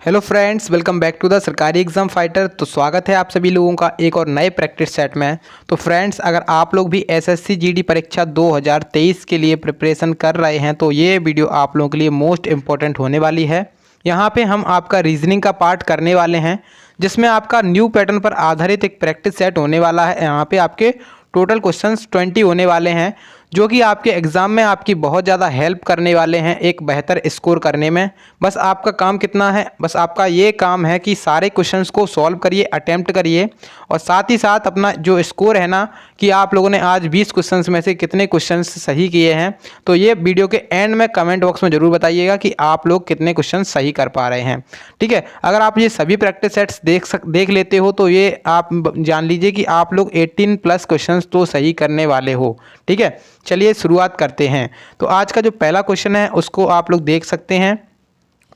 Hello friends, welcome back to the Sarkari exam fighter. तो स्वागत है आप सभी लोगों का एक और नए प्रैक्टिस सेट में। तो फ्रेंड्स, अगर आप लोग भी एसएससी जीडी परीक्षा 2023 के लिए प्रिपरेशन कर रहे हैं तो ये वीडियो आप लोगों के लिए मोस्ट इम्पॉर्टेंट होने वाली है। यहाँ पे हम आपका रीजनिंग का पार्ट करने वाले हैं, जिसमें आपका न्यू पैटर्न पर आधारित एक प्रैक्टिस सेट होने वाला है। यहाँ पे आपके टोटल क्वेश्चंस 20 होने वाले हैं, जो कि आपके एग्ज़ाम में आपकी बहुत ज़्यादा हेल्प करने वाले हैं एक बेहतर स्कोर करने में। बस आपका काम कितना है, बस आपका ये काम है कि सारे क्वेश्चंस को सॉल्व करिए, अटेम्प्ट करिए, और साथ ही साथ अपना जो स्कोर है ना, कि आप लोगों ने आज 20 क्वेश्चंस में से कितने क्वेश्चंस सही किए हैं, तो ये वीडियो के एंड में कमेंट बॉक्स में ज़रूर बताइएगा कि आप लोग कितने क्वेश्चन सही कर पा रहे हैं। ठीक है, अगर आप ये सभी प्रैक्टिस सेट्स देख लेते हो तो ये आप जान लीजिए कि आप लोग 18+ क्वेश्चंस तो सही करने वाले हो। ठीक है, चलिए शुरुआत करते हैं। तो आज का जो पहला क्वेश्चन है उसको आप लोग देख सकते हैं।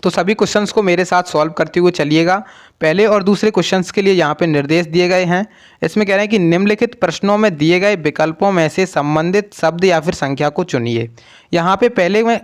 तो सभी क्वेश्चंस को मेरे साथ सॉल्व करते हुए चलिएगा। पहले और दूसरे क्वेश्चंस के लिए यहाँ पे निर्देश दिए गए हैं। इसमें कह रहे हैं कि निम्नलिखित प्रश्नों में दिए गए विकल्पों में से संबंधित शब्द या फिर संख्या को चुनिए। यहाँ पे पहले में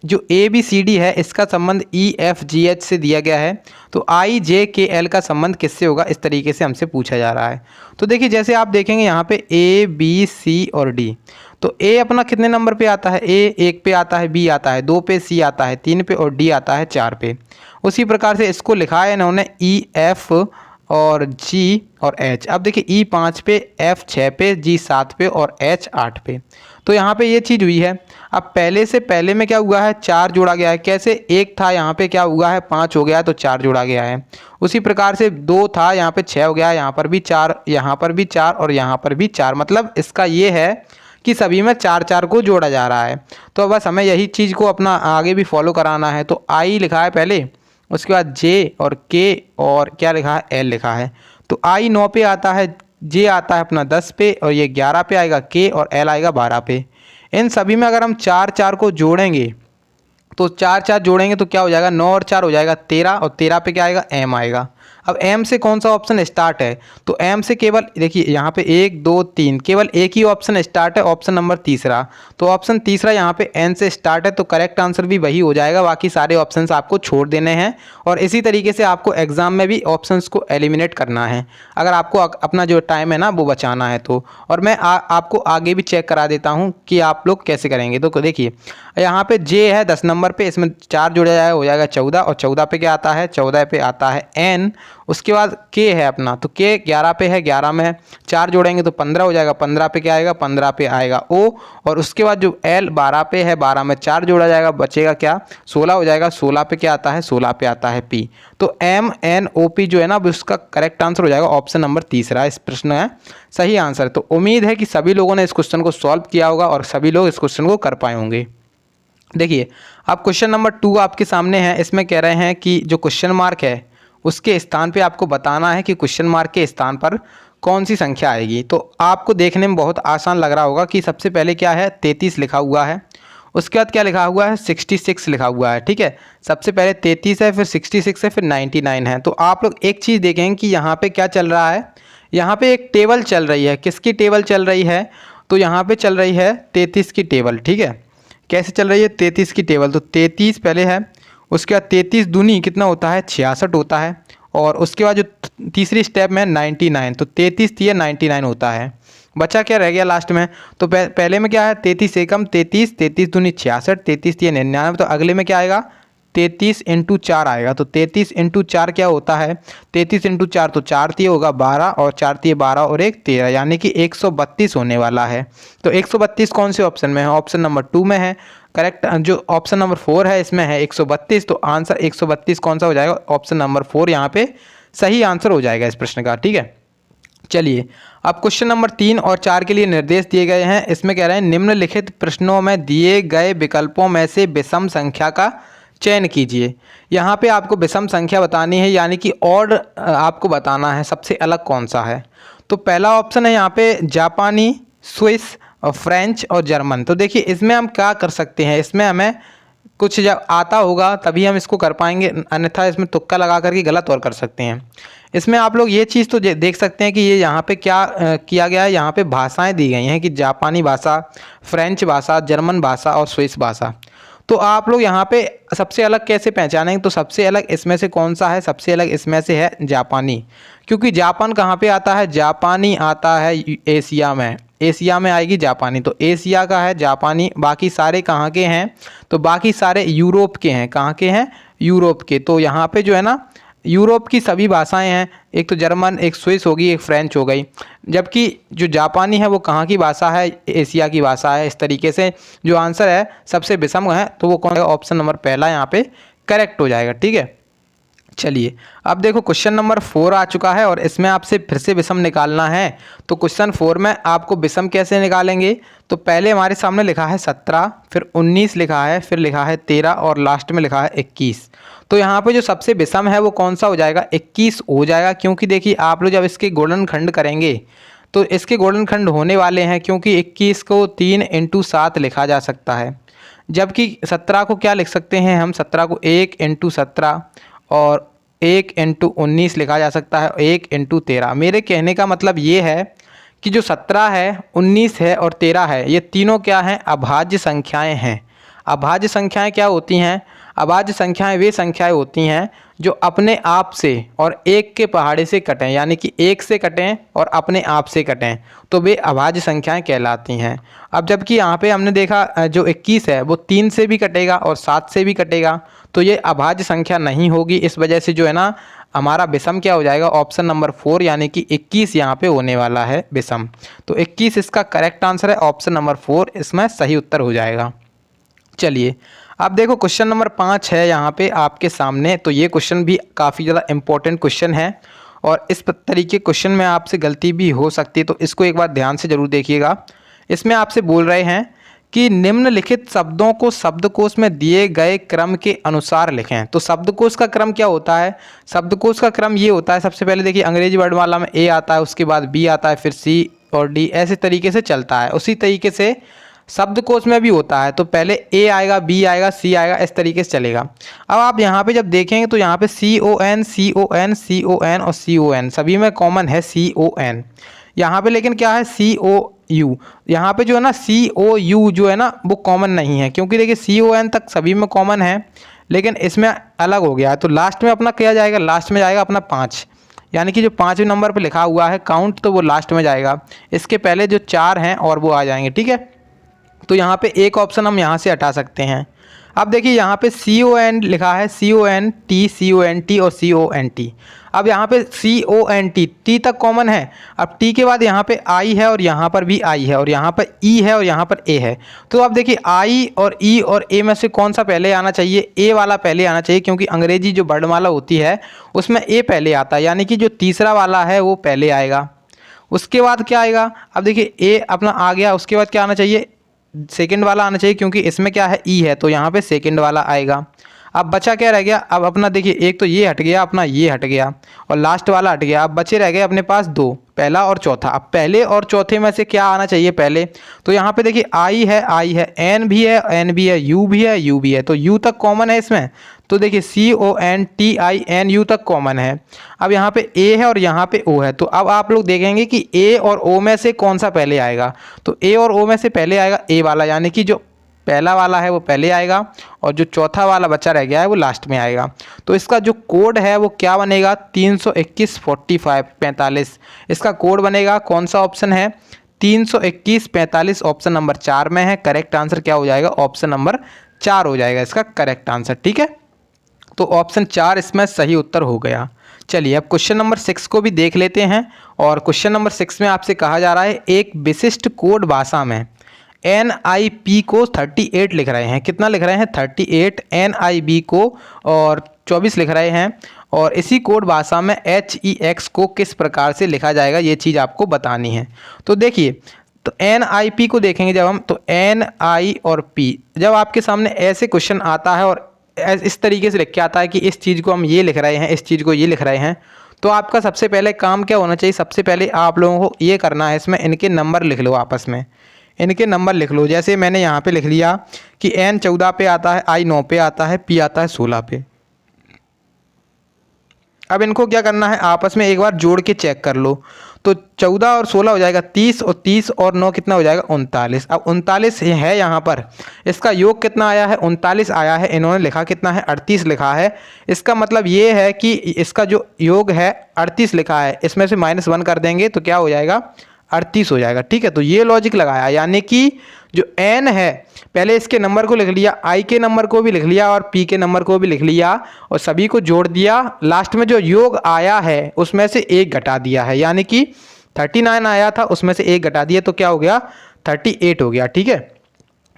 जो ABCD है इसका संबंध EFGH से दिया गया है, तो IJKL का संबंध किससे होगा, इस तरीके से हमसे पूछा जा रहा है। तो देखिए, जैसे आप देखेंगे यहाँ पे A, B, C और D। तो A अपना कितने नंबर पे आता है? A 1 पे आता है, B आता है 2 पे, C आता है 3 पे और D आता है 4 पे। उसी प्रकार से इसको लिखा है इन्होंने E, F और G और H। अब देखिए E 5 पे, F 6 पे, G 7 पे और H 8 पे। तो यहाँ पे ये चीज़ हुई है। अब पहले में क्या हुआ है, 4 जोड़ा गया है। कैसे? 1 था, यहाँ पे क्या हुआ है, 5 हो गया है तो 4 जोड़ा गया है। उसी प्रकार से 2 था, यहाँ पे 6 हो गया है, यहाँ पर भी 4, यहाँ पर भी 4 और यहाँ पर भी 4। मतलब इसका ये है कि सभी में 4-4 को जोड़ा जा रहा है। तो बस हमें यही चीज़ को अपना आगे भी फॉलो कराना है। तो I लिखा है पहले, उसके बाद J और K और क्या लिखा है, L लिखा है। तो I 9 पे आता है, J आता है अपना 10 पे और ये 11 पे आएगा, K और L आएगा 12 पे। इन सभी में अगर हम 4-4 को जोड़ेंगे तो 4-4 जोड़ेंगे तो क्या हो जाएगा, 9 और 4 हो जाएगा 13, और 13 पे क्या आएगा, M आएगा। अब M से कौन सा ऑप्शन स्टार्ट है, तो M से केवल देखिए यहाँ पे 1 2 3 केवल एक ही ऑप्शन स्टार्ट है, ऑप्शन नंबर तीसरा। तो ऑप्शन तीसरा यहाँ पे N से स्टार्ट है, तो करेक्ट आंसर भी वही हो जाएगा। बाकी सारे ऑप्शंस आपको छोड़ देने हैं, और इसी तरीके से आपको एग्जाम में भी ऑप्शंस को एलिमिनेट करना है, अगर आपको अपना जो टाइम है ना वो बचाना है तो। और मैं आपको आगे भी चेक करा देता हूँ कि आप लोग कैसे करेंगे। तो देखिए, यहाँ पे J है 10 नंबर पे, इसमें 4 जोड़ा जाएगा, हो जाएगा 14, और 14 पे क्या आता है, 14 पे आता है N। उसके बाद K है अपना, तो K 11 पे है, 11 में 4 जोड़ेंगे तो 15 हो जाएगा, 15 पे क्या आएगा, 15 पे आएगा O। और उसके बाद जो L 12 पे है, 12 में 4 जोड़ा जाएगा, बचेगा क्या, 16 हो जाएगा, 16 पे क्या आता है, 16 पे आता है P। तो MNOP जो है ना, उसका करेक्ट आंसर हो जाएगा ऑप्शन नंबर तीसरा। इस प्रश्न है सही आंसर। तो उम्मीद है कि सभी लोगों ने इस क्वेश्चन को सॉल्व किया होगा और सभी लोग इस क्वेश्चन को कर पाए होंगे। देखिए, अब क्वेश्चन नंबर 2 आपके सामने है। इसमें कह रहे हैं कि जो क्वेश्चन मार्क है उसके स्थान पे आपको बताना है कि क्वेश्चन मार्क के स्थान पर कौन सी संख्या आएगी। तो आपको देखने में बहुत आसान लग रहा होगा कि सबसे पहले क्या है, 33 लिखा हुआ है, उसके बाद क्या लिखा हुआ है, 66 लिखा हुआ है। ठीक है, सबसे पहले 33 है, फिर 66 है, फिर 99 है। तो आप लोग एक चीज़ देखें कि यहाँ पे क्या चल रहा है, यहाँ पे एक टेबल चल रही है। किसकी टेबल चल रही है, तो यहाँ पे चल रही है 33 की टेबल। ठीक है, कैसे चल रही है, 33 की टेबल। तो 33 पहले है, उसके बाद 33 दूनी कितना होता है, 66 होता है, और उसके बाद जो तीसरी स्टेप में 99, तो 33 थी 99 होता है। बचा क्या रह गया लास्ट में, तो पहले में क्या है, 33 एकम 33, 33 दूनी 66, 33 थी 99। तो अगले में क्या आएगा, 33 × 4 आएगा। तो 33 × 4 क्या होता है, 33 × 4 तो 4 तीय होगा 12, और 4 तीय 12 और 1 13, यानी कि 132 होने वाला है। तो 132 कौन से ऑप्शन में है, ऑप्शन नंबर 2 में है। करेक्ट जो ऑप्शन नंबर 4 है इसमें है 132, तो आंसर 132 कौन सा हो जाएगा, ऑप्शन नंबर 4 यहाँ पे सही आंसर हो जाएगा इस प्रश्न का। ठीक है, चलिए अब क्वेश्चन नंबर 3 और 4 के लिए निर्देश दिए गए हैं। इसमें कह रहे हैं निम्नलिखित प्रश्नों में दिए गए विकल्पों में से विषम संख्या का चयन कीजिए। यहाँ पे आपको विषम संख्या बतानी है, यानी कि ऑड आपको बताना है सबसे अलग कौन सा है। तो पहला ऑप्शन है यहाँ पे जापानी, स्विस और फ्रेंच और जर्मन। तो देखिए, इसमें हम क्या कर सकते हैं, इसमें हमें कुछ जब आता होगा तभी हम इसको कर पाएंगे, अन्यथा इसमें तुक्का लगा करके गलत और कर सकते हैं। इसमें आप लोग ये चीज़ तो देख सकते हैं कि ये यहाँ पे क्या किया गया है, यहाँ पे भाषाएं दी गई हैं कि जापानी भाषा, फ्रेंच भाषा, जर्मन भाषा और स्विस भाषा। तो आप लोग यहाँ पे सबसे अलग कैसे पहचानेंगे, तो सबसे अलग इसमें से कौन सा है, सबसे अलग इसमें से है जापानी, क्योंकि जापान कहाँ पे आता है, जापानी आता है एशिया में, एशिया में आएगी जापानी, तो एशिया का है जापानी। बाकी सारे कहाँ के हैं, तो बाकी सारे यूरोप के हैं, कहाँ के हैं, यूरोप के। तो यहाँ पे जो है ना यूरोप की सभी भाषाएं हैं, एक तो जर्मन, एक स्विस होगी, एक फ्रेंच हो गई, जबकि जो जापानी है वो कहाँ की भाषा है, एशिया की भाषा है। इस तरीके से जो आंसर है सबसे विषम है, तो वो कौन है, ऑप्शन नंबर पहला यहाँ पे करेक्ट हो जाएगा। ठीक है, चलिए अब देखो क्वेश्चन नंबर 4 आ चुका है और इसमें आपसे फिर से विषम निकालना है। तो क्वेश्चन 4 में आपको विषम कैसे निकालेंगे, तो पहले हमारे सामने लिखा है 17, फिर 19 लिखा है, फिर लिखा है 13 और लास्ट में लिखा है 21। तो यहाँ पे जो सबसे विषम है वो कौन सा हो जाएगा, 21 हो जाएगा, क्योंकि देखिए आप लोग जब इसके गुणनखंड करेंगे तो इसके गुणनखंड होने वाले हैं, क्योंकि 21 को 3 × 7 लिखा जा सकता है, जबकि 17 को क्या लिख सकते हैं हम, 17 को 1 × 17 और 1 × 19 लिखा जा सकता है, 1 × 13। मेरे कहने का मतलब ये है कि जो 17 है, 19 है और 13 है, ये तीनों क्या हैं, अभाज्य संख्याएं हैं। अभाज्य संख्याएं क्या होती हैं, अभाज्य संख्याएं वे संख्याएं होती हैं जो अपने आप से और एक के पहाड़े से कटें, यानी कि एक से कटें और अपने आप से कटें, तो वे अभाज्य संख्याएं कहलाती हैं। अब जबकि यहाँ पे हमने देखा जो 21 है वो 3 से भी कटेगा और 7 से भी कटेगा, तो ये अभाज्य संख्या नहीं होगी। इस वजह से जो है ना हमारा विषम क्या हो जाएगा, ऑप्शन नंबर 4 यानी कि 21 यहाँ पे होने वाला है विषम। तो 21 इसका करेक्ट आंसर है, ऑप्शन नंबर 4 इसमें सही उत्तर हो जाएगा। चलिए अब देखो क्वेश्चन नंबर 5 है यहाँ पे आपके सामने। तो ये क्वेश्चन भी काफ़ी ज़्यादा इम्पोर्टेंट क्वेश्चन है और इस तरीके क्वेश्चन में आपसे गलती भी हो सकती है, तो इसको एक बार ध्यान से ज़रूर देखिएगा। इसमें आपसे बोल रहे हैं कि निम्नलिखित शब्दों को शब्दकोश में दिए गए क्रम के अनुसार लिखें। तो शब्दकोश का क्रम क्या होता है, शब्दकोश का क्रम ये होता है, सबसे पहले देखिए अंग्रेजी वर्णमाला में ए आता है, उसके बाद बी आता है, फिर सी और डी, ऐसे तरीके से चलता है। उसी तरीके से शब्दकोश में भी होता है, तो पहले ए आएगा, बी आएगा, सी आएगा, इस तरीके से चलेगा। अब आप यहाँ पे जब देखेंगे तो यहाँ पे CON CON CON और CON सभी में कॉमन है CON। यहाँ पे लेकिन क्या है COU, यहाँ पे जो है ना COU जो है ना वो कॉमन नहीं है, क्योंकि देखिए CON तक सभी में कॉमन है लेकिन इसमें अलग हो गया है। तो लास्ट में अपना क्या जाएगा, लास्ट में जाएगा अपना 5, यानी कि जो 5वें नंबर पे लिखा हुआ है काउंट, तो वो लास्ट में जाएगा। इसके पहले जो 4 हैं और वो आ जाएंगे। ठीक है, तो यहाँ पे एक ऑप्शन हम यहाँ से हटा सकते हैं। अब देखिए यहाँ पे CON लिखा है, CONT CONT और CONT। अब यहाँ पे CONT टी तक कॉमन है, अब टी के बाद यहाँ पे आई है और यहाँ पर भी आई है और यहाँ पर ई है और यहाँ पर ए है। तो अब देखिए आई और ई और ए में से कौन सा पहले आना चाहिए, ए वाला पहले आना चाहिए, क्योंकि अंग्रेजी जो वर्णमाला होती है उसमें ए पहले आता है, यानी कि जो तीसरा वाला है वो पहले आएगा। उसके बाद क्या आएगा, अब देखिए ए अपना आ गया, उसके बाद क्या आना चाहिए, सेकंड वाला आना चाहिए, क्योंकि इसमें क्या है ई है, तो यहाँ पे सेकंड वाला आएगा। अब बचा क्या रह गया, अब अपना देखिए एक तो ये हट गया, अपना ये हट गया और लास्ट वाला हट गया। अब बचे रह गए अपने पास 2, पहला और चौथा। अब पहले और चौथे में से क्या आना चाहिए पहले, तो यहाँ पे देखिए आई है, एन भी है, एन भी है, यू भी है, यू भी है, तो यू तक कॉमन है इसमें। तो देखिए CONTINU तक कॉमन है। अब यहाँ पे ए है और यहाँ पे ओ है, तो अब आप लोग देखेंगे कि ए और ओ में से कौन सा पहले आएगा, तो ए और ओ में से पहले आएगा ए वाला, यानी कि जो पहला वाला है वो पहले आएगा और जो चौथा वाला बच्चा रह गया है वो लास्ट में आएगा। तो इसका जो कोड है वो क्या बनेगा, 321 45 45 इसका कोड बनेगा। कौन सा ऑप्शन है, 321 45 ऑप्शन नंबर 4 में है। करेक्ट आंसर क्या हो जाएगा, ऑप्शन नंबर 4 हो जाएगा इसका करेक्ट आंसर। ठीक है, तो ऑप्शन 4 इसमें सही उत्तर हो गया। चलिए अब क्वेश्चन नंबर 6 को भी देख लेते हैं और क्वेश्चन नंबर 6 में आपसे कहा जा रहा है एक विशिष्ट कोड भाषा में NIP को 38 लिख रहे हैं। कितना लिख रहे हैं, 38 NIB को और 24 लिख रहे हैं, और इसी कोड भाषा में HEX को किस प्रकार से लिखा जाएगा, ये चीज़ आपको बतानी है। तो देखिए, तो NIP को देखेंगे जब हम, तो NI और P जब आपके सामने ऐसे क्वेश्चन आता है और इस तरीके से लिख के आता है कि इस चीज़ को हम ये लिख रहे हैं, इस चीज़ को ये लिख रहे हैं, तो आपका सबसे पहले काम क्या होना चाहिए, सबसे पहले आप लोगों को ये करना है, इसमें इनके नंबर लिख लो, आपस में इनके नंबर लिख लो। जैसे मैंने यहाँ पे लिख लिया कि N 14 पे आता है, I 9 पे आता है, P आता है 16 पे। अब इनको क्या करना है, आपस में एक बार जोड़ के चेक कर लो। तो 14 और 16 हो जाएगा 30, और 30 और 9 कितना हो जाएगा 39। अब 39 है यहाँ पर, इसका योग कितना आया है 39 आया है, इन्होंने लिखा कितना है 38 लिखा है। इसका मतलब ये है कि इसका जो योग है 38 लिखा है, इसमें से -1 कर देंगे तो क्या हो जाएगा 38 हो जाएगा। ठीक है, तो ये लॉजिक लगाया, यानी कि जो n है पहले इसके नंबर को लिख लिया, i के नंबर को भी लिख लिया और p के नंबर को भी लिख लिया और सभी को जोड़ दिया, लास्ट में जो योग आया है उसमें से एक घटा दिया है, यानी कि 39 आया था उसमें से एक घटा दिया तो क्या हो गया 38 हो गया। ठीक है,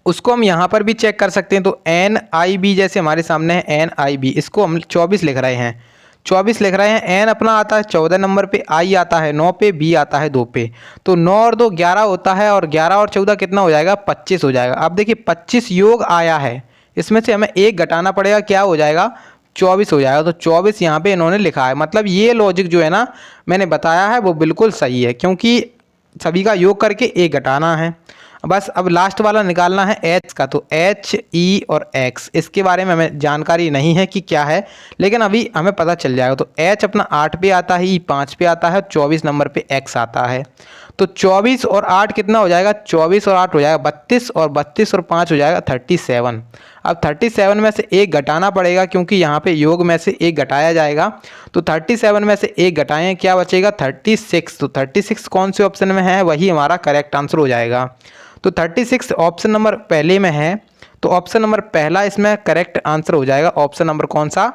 उसको हम यहाँ पर भी चेक कर सकते हैं। तो NIB जैसे हमारे सामने है NIB, इसको हम 24 लिख रहे हैं, 24 लिख रहे हैं। n अपना आता है 14 नंबर पे, i आता है 9 पे, b आता है 2 पे। तो 9 और 2 11 होता है, और 11 और 14 कितना हो जाएगा 25 हो जाएगा। अब देखिए 25 योग आया है, इसमें से हमें एक घटाना पड़ेगा, क्या हो जाएगा 24 हो जाएगा। तो 24 यहाँ पे इन्होंने लिखा है, मतलब ये लॉजिक जो है ना मैंने बताया है वो बिल्कुल सही है, क्योंकि सभी का योग करके एक घटाना है। बस अब लास्ट वाला निकालना है एच का। तो एच, ई और एक्स, इसके बारे में हमें जानकारी नहीं है कि क्या है, लेकिन अभी हमें पता चल जाएगा। तो एच अपना 8 पे आता है, ई 5 पे आता है, 24 नंबर पे एक्स आता है। तो 24 और 8 कितना हो जाएगा 24 और 8 हो जाएगा 32, और 32 और 5 हो जाएगा 37। अब 37 में से एक घटाना पड़ेगा, क्योंकि यहाँ पे योग में से एक घटाया जाएगा। तो 37 में से एक घटाएं, क्या बचेगा 36। तो 36 कौन से ऑप्शन में है, वही हमारा करेक्ट आंसर हो जाएगा। तो 36 ऑप्शन नंबर पहले में है, तो ऑप्शन नंबर पहला इसमें करेक्ट आंसर हो जाएगा। ऑप्शन नंबर कौन सा,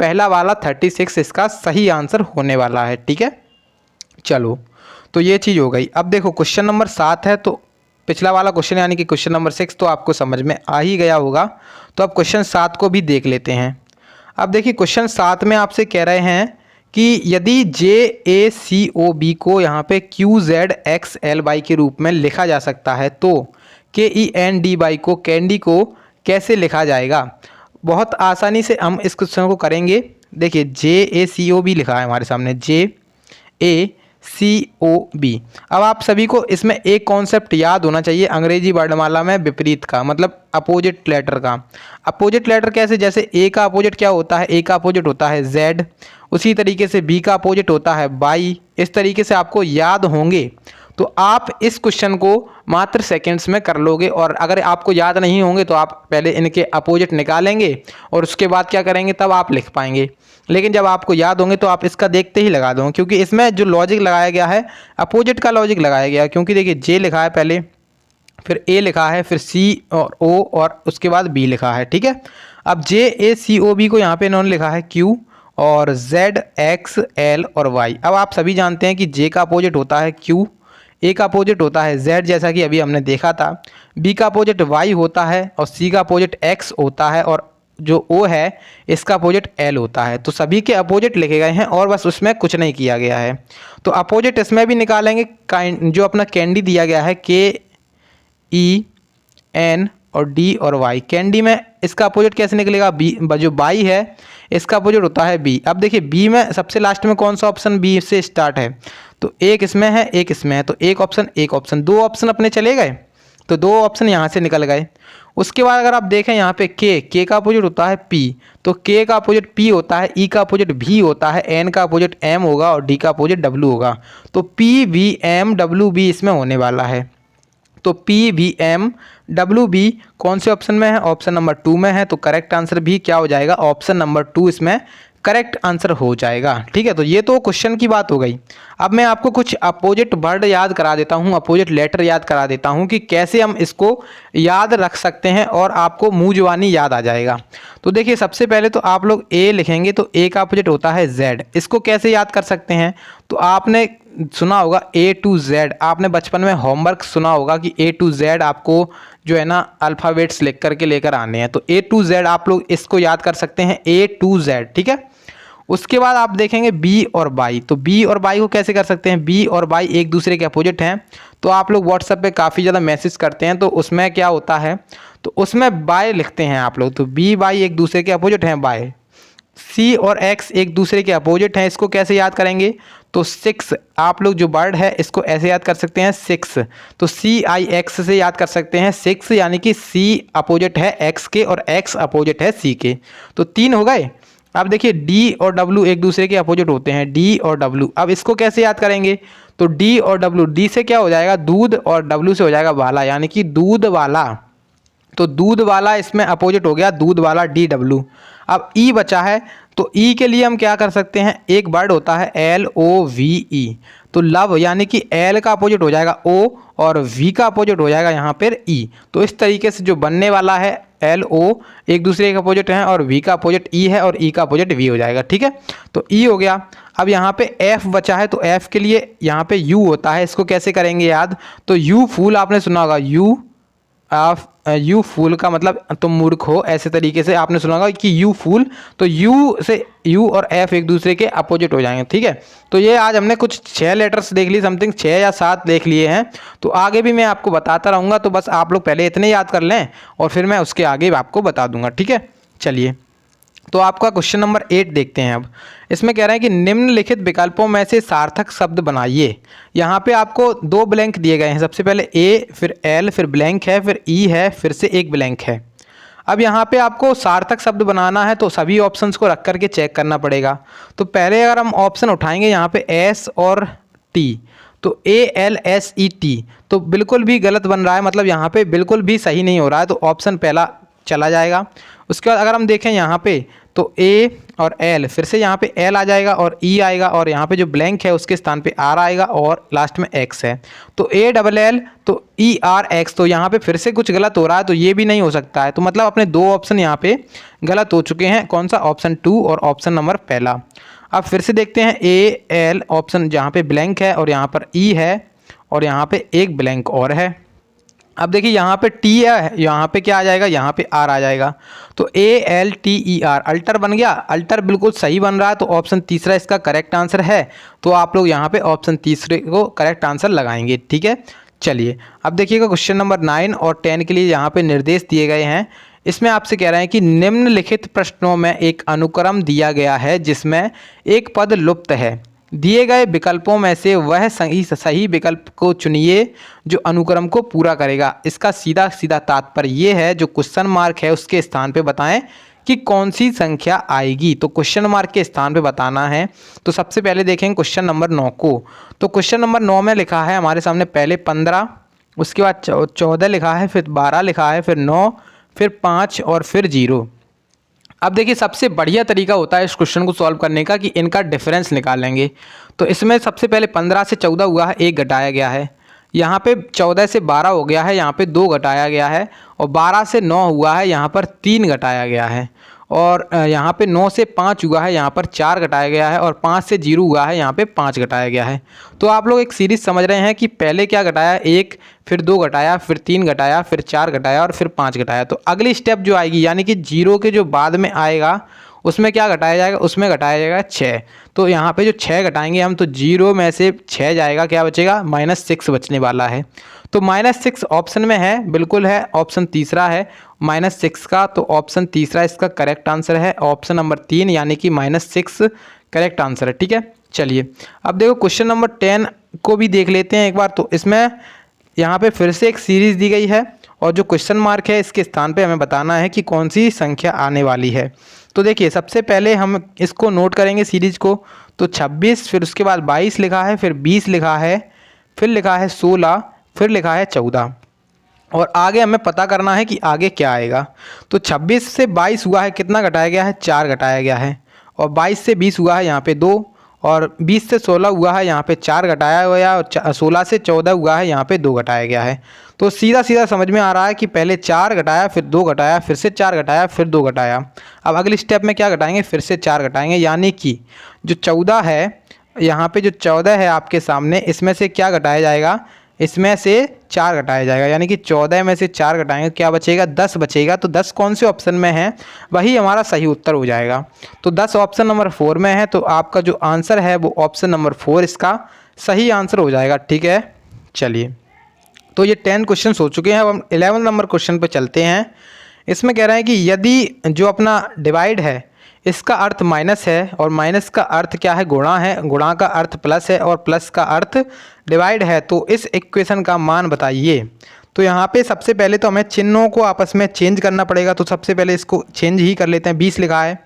पहला वाला 36 इसका सही आंसर होने वाला है। ठीक है, चलो तो ये चीज़ हो गई। अब देखो क्वेश्चन नंबर 7 है, तो पिछला वाला क्वेश्चन यानी कि क्वेश्चन नंबर 6 तो आपको समझ में आ ही गया होगा। तो अब क्वेश्चन 7 को भी देख लेते हैं। अब देखिए क्वेश्चन 7 में आपसे कह रहे हैं कि यदि JACOB को यहाँ पे QZXLY के रूप में लिखा जा सकता है, तो KENDY को कैंडी को कैसे लिखा जाएगा। बहुत आसानी से हम इस क्वेश्चन को करेंगे। देखिए JACOB लिखा है हमारे सामने, JACOB। अब आप सभी को इसमें एक कॉन्सेप्ट याद होना चाहिए अंग्रेजी वर्णमाला में विपरीत का, मतलब अपोजिट लेटर का। अपोजिट लेटर कैसे, जैसे ए का अपोजिट क्या होता है, ए का अपोजिट होता है जेड, उसी तरीके से बी का अपोजिट होता है बाई। इस तरीके से आपको याद होंगे तो आप इस क्वेश्चन को मात्र सेकंड्स में कर लोगे। और अगर आपको याद नहीं होंगे तो आप पहले इनके अपोजिट निकालेंगे और उसके बाद क्या करेंगे, तब आप लिख पाएंगे। लेकिन जब आपको याद होंगे तो आप इसका देखते ही लगा दोगे, क्योंकि इसमें जो लॉजिक लगाया गया है अपोजिट का लॉजिक लगाया गया है। क्योंकि देखिए जे लिखा है पहले, फिर ए लिखा है, फिर सी और ओ, और उसके बाद बी लिखा है। ठीक है, अब JACOB को यहाँ पे इन्होंने लिखा है Q और Z, X, L और Y। अब आप सभी जानते हैं कि J का अपोजिट होता है Q, A का अपोजिट होता है Z जैसा कि अभी हमने देखा था, B का अपोजिट Y होता है, और C का अपोजिट X होता है, और जो O है इसका अपोजिट L होता है। तो सभी के अपोजिट लिखे गए हैं और बस उसमें कुछ नहीं किया गया है। तो अपोजिट इसमें भी निकालेंगे, जो अपना कैंडी दिया गया है KEN और D और Y। कैंडी में इसका अपोजिट कैसे निकलेगा, बी, जो बाई है इसका अपोजिट होता है बी। अब देखिए बी में सबसे लास्ट में कौन सा ऑप्शन बी से स्टार्ट है, तो एक इसमें है एक इसमें है, तो एक ऑप्शन दो ऑप्शन अपने चले गए, तो दो ऑप्शन यहाँ से निकल गए। उसके बाद अगर आप देखें यहाँ पे के का अपोजिट होता है पी, तो के का अपोजिट पी होता है, ई का अपोजिट भी होता है, एन का अपोजिट एम होगा और डी का अपोजिट डब्ल्यू होगा। तो PVMWB इसमें होने वाला है। तो PVMWB कौन से ऑप्शन में है, ऑप्शन नंबर 2 में है। तो करेक्ट आंसर भी क्या हो जाएगा, ऑप्शन नंबर 2 इसमें करेक्ट आंसर हो जाएगा। ठीक है, तो ये तो क्वेश्चन की बात हो गई। अब मैं आपको कुछ अपोजिट वर्ड याद करा देता हूँ, अपोजिट लेटर याद करा देता हूँ कि कैसे हम इसको याद रख सकते हैं और आपको मुँह जुबानी याद आ जाएगा। तो देखिए सबसे पहले तो आप लोग ए लिखेंगे, तो ए का अपोजिट होता है जेड। इसको कैसे याद कर सकते हैं, तो आपने सुना होगा A to Z, आपने बचपन में होमवर्क सुना होगा कि A to Z आपको जो है ना अल्फ़ाबेट्स लिख करके लेकर आने हैं। तो A to Z आप लोग इसको याद कर सकते हैं, A to Z। ठीक है, उसके बाद आप देखेंगे B और बाई। तो B और बाई को कैसे कर सकते हैं, B और बाई एक दूसरे के अपोजिट हैं। तो आप लोग व्हाट्सएप पे काफ़ी ज़्यादा मैसेज करते हैं, तो उसमें क्या होता है, तो उसमें बाय लिखते हैं आप लोग। तो B बाई एक दूसरे के अपोजिट हैं बाय। C और X एक दूसरे के अपोजिट हैं, इसको कैसे याद करेंगे, तो 6 आप लोग जो वर्ड है इसको ऐसे याद कर सकते हैं 6। तो CIX से याद कर सकते हैं 6, यानी कि C अपोजिट है X के और X अपोजिट है C के। तो 3 हो गए। अब देखिए D और W एक दूसरे के अपोजिट होते हैं, D और W। अब इसको कैसे याद करेंगे, तो डी और डब्ल्यू, डी से क्या हो जाएगा दूध और डब्ल्यू से हो जाएगा वाला, यानी कि दूध वाला। तो दूध वाला इसमें अपोजिट हो गया दूध वाला डी डब्ल्यू। अब ई बचा है, तो ई के लिए हम क्या कर सकते हैं, एक वर्ड होता है एल ओ वी ई, तो लव यानी कि एल का अपोजिट हो जाएगा ओ और वी का अपोजिट हो जाएगा यहाँ पर ई। तो इस तरीके से जो बनने वाला है एल ओ एक दूसरे के अपोजिट हैं और वी का अपोजिट ई है और ई का अपोजिट वी हो जाएगा, ठीक है। तो ई हो गया। अब यहाँ पे एफ बचा है, तो एफ के लिए यहाँ पे यू होता है, इसको कैसे करेंगे याद, तो यू फूल आपने सुना होगा, यू फूल का मतलब तुम मूर्ख हो, ऐसे तरीके से आपने सुना होगा कि यू फूल, तो यू से यू और एफ एक दूसरे के अपोजिट हो जाएंगे, ठीक है। तो ये आज हमने कुछ 6 लेटर्स देख लिए, समथिंग 6 या 7 देख लिए हैं, तो आगे भी मैं आपको बताता रहूँगा, तो बस आप लोग पहले इतने याद कर लें और फिर मैं उसके आगे आपको बता दूंगा, ठीक है। चलिए, तो आपका क्वेश्चन नंबर 8 देखते हैं। अब इसमें कह रहे हैं कि निम्नलिखित विकल्पों में से सार्थक शब्द बनाइए। यहाँ पे आपको 2 ब्लैंक दिए गए हैं, सबसे पहले ए, फिर एल, फिर ब्लैंक है, फिर ई है, फिर से एक ब्लैंक है। अब यहाँ पे आपको सार्थक शब्द बनाना है, तो सभी ऑप्शंस को रख करके चेक करना पड़ेगा। तो पहले अगर हम ऑप्शन उठाएंगे यहाँ पे एस और टी, तो A L S E T, तो बिल्कुल भी गलत बन रहा है, मतलब यहाँ पे बिल्कुल भी सही नहीं हो रहा है, तो ऑप्शन पहला चला जाएगा। उसके बाद अगर हम देखें यहाँ पे, तो ए और एल, फिर से यहाँ पे एल आ जाएगा और ई आएगा, और यहाँ पे जो ब्लैंक है उसके स्थान पे आर आएगा और लास्ट में एक्स है, तो ए डबल एल तो ई आर एक्स, तो यहाँ पे फिर से कुछ गलत हो रहा है, तो ये भी नहीं हो सकता है। तो मतलब अपने 2 ऑप्शन यहाँ पे गलत हो चुके हैं, कौन सा, ऑप्शन 2 और ऑप्शन नंबर पहला। अब फिर से देखते हैं ए एल ऑप्शन जहाँ पे ब्लैंक है और यहाँ पर ई है और यहाँ पे एक ब्लैंक और है। अब देखिए यहाँ पे टी है, यहाँ पे क्या आ जाएगा, यहाँ पे आर आ जाएगा, तो A L T E R alter बन गया। अल्टर बिल्कुल सही बन रहा है, तो ऑप्शन तीसरा इसका करेक्ट आंसर है। तो आप लोग यहाँ पे ऑप्शन तीसरे को करेक्ट आंसर लगाएंगे, ठीक है। चलिए, अब देखिएगा क्वेश्चन नंबर 9 और 10 के लिए यहाँ पे निर्देश दिए गए हैं। इसमें आपसे कह रहे हैं कि निम्नलिखित प्रश्नों में एक अनुक्रम दिया गया है जिसमें एक पद लुप्त है। दिए गए विकल्पों में से वह सही विकल्प को चुनिए जो अनुक्रम को पूरा करेगा। इसका सीधा सीधा तात्पर्य ये है, जो क्वेश्चन मार्क है उसके स्थान पे बताएं कि कौन सी संख्या आएगी। तो क्वेश्चन मार्क के स्थान पे बताना है। तो सबसे पहले देखेंगे क्वेश्चन नंबर 9 को। तो क्वेश्चन नंबर 9 में लिखा है हमारे सामने पहले 15, उसके बाद 14 लिखा है, फिर 12 लिखा है, फिर 9, फिर 5 और फिर 0। अब देखिए, सबसे बढ़िया तरीका होता है इस क्वेश्चन को सॉल्व करने का कि इनका डिफरेंस निकालेंगे। तो इसमें सबसे पहले 15 से 14 हुआ है, 1 घटाया गया है। यहाँ पे 14 से 12 हो गया है, यहाँ पे 2 घटाया गया है। और 12 से 9 हुआ है, यहाँ पर 3 घटाया गया है। और यहाँ पे 9 से 5 हुआ है, यहाँ पर 4 घटाया गया है। और 5 से 0 हुआ है, यहाँ पे 5 घटाया गया है। तो आप लोग एक सीरीज समझ रहे हैं कि पहले क्या घटाया, 1, फिर 2 घटाया, फिर 3 घटाया, फिर 4 घटाया और फिर 5 घटाया। तो अगली स्टेप जो आएगी, यानी कि 0 के जो बाद में आएगा उसमें क्या घटाया जाएगा, उसमें घटाया जाएगा 6। तो यहाँ पे जो 6 घटाएंगे हम, तो 0 में से 6 जाएगा, क्या बचेगा, -6 बचने वाला है। तो -6 ऑप्शन में है, बिल्कुल है, ऑप्शन तीसरा है -6 का। तो ऑप्शन तीसरा इसका करेक्ट आंसर है, ऑप्शन नंबर 3 यानी कि -6 करेक्ट आंसर है, ठीक है। चलिए, अब देखो क्वेश्चन नंबर 10 को भी देख लेते हैं एक बार। तो इसमें यहाँ पे फिर से एक सीरीज़ दी गई है और जो क्वेश्चन मार्क है इसके स्थान पे हमें बताना है कि कौन सी संख्या आने वाली है। तो देखिए, सबसे पहले हम इसको नोट करेंगे सीरीज को। तो 26, फिर उसके बाद 22 लिखा है, फिर 20 लिखा है, फिर लिखा है 16, फिर लिखा है 14। और आगे हमें पता करना है कि आगे क्या आएगा। तो 26 से 22 हुआ है, कितना घटाया गया है, 4 घटाया गया है। और 22 से 20 हुआ है, यहाँ पे 2। और 20 से 16 हुआ है, यहाँ पे 4 घटाया गया। और 16 से 14 हुआ है, यहाँ पे 2 घटाया गया है। तो सीधा सीधा समझ में आ रहा है कि पहले 4 घटाया, फिर 2 घटाया, फिर से 4 घटाया, फिर 2 घटाया। अब अगली स्टेप में क्या घटाएंगे, फिर से 4 घटाएंगे, यानी कि जो 14 है, यहाँ पे जो 14 है आपके सामने, इसमें से क्या घटाया जाएगा, इसमें से 4 घटाया जाएगा। यानी कि 14 में से 4 घटाएंगे, क्या बचेगा, 10 बचेगा। तो 10 कौन से ऑप्शन में है, वही हमारा सही उत्तर हो जाएगा। तो 10 ऑप्शन नंबर 4 में है, तो आपका जो आंसर है वो ऑप्शन नंबर 4 इसका सही आंसर हो जाएगा, ठीक है। चलिए, तो ये 10 क्वेश्चन हो चुके हैं। अब हम 11 नंबर क्वेश्चन पर चलते हैं। इसमें कह रहे हैं कि यदि जो अपना डिवाइड है इसका अर्थ माइनस है और माइनस का अर्थ क्या है, गुणा है, गुणा का अर्थ प्लस है और प्लस का अर्थ डिवाइड है, तो इस इक्वेशन का मान बताइए। तो यहाँ पे सबसे पहले तो हमें चिन्हों को आपस में चेंज करना पड़ेगा। तो सबसे पहले इसको चेंज ही कर लेते हैं। 20 लिखा है,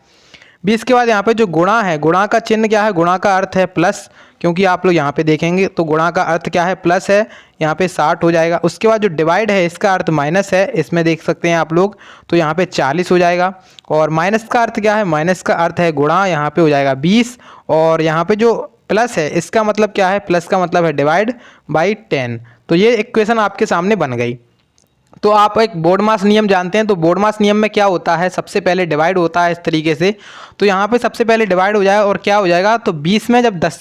20 के बाद यहाँ पे जो गुणा है, गुणा का चिन्ह क्या है, गुणा का अर्थ है प्लस, क्योंकि आप लोग यहाँ पे देखेंगे तो गुणा का अर्थ क्या है, प्लस है, यहाँ पे 60 हो जाएगा। उसके बाद जो डिवाइड है इसका अर्थ माइनस है, इसमें देख सकते हैं आप लोग, तो यहाँ पे 40 हो जाएगा। और माइनस का अर्थ क्या है, माइनस का अर्थ है गुणा, यहाँ पे हो जाएगा 20। और यहाँ पे जो प्लस है इसका मतलब क्या है, प्लस का मतलब है डिवाइड बाई 10। तो ये इक्वेशन आपके सामने बन गई। तो आप एक बोर्ड मास नियम जानते हैं, तो बोर्ड मास नियम में क्या होता है, सबसे पहले डिवाइड होता है इस तरीके से। तो यहाँ पे सबसे पहले डिवाइड हो जाएगा और क्या हो जाएगा, तो 20 में जब 10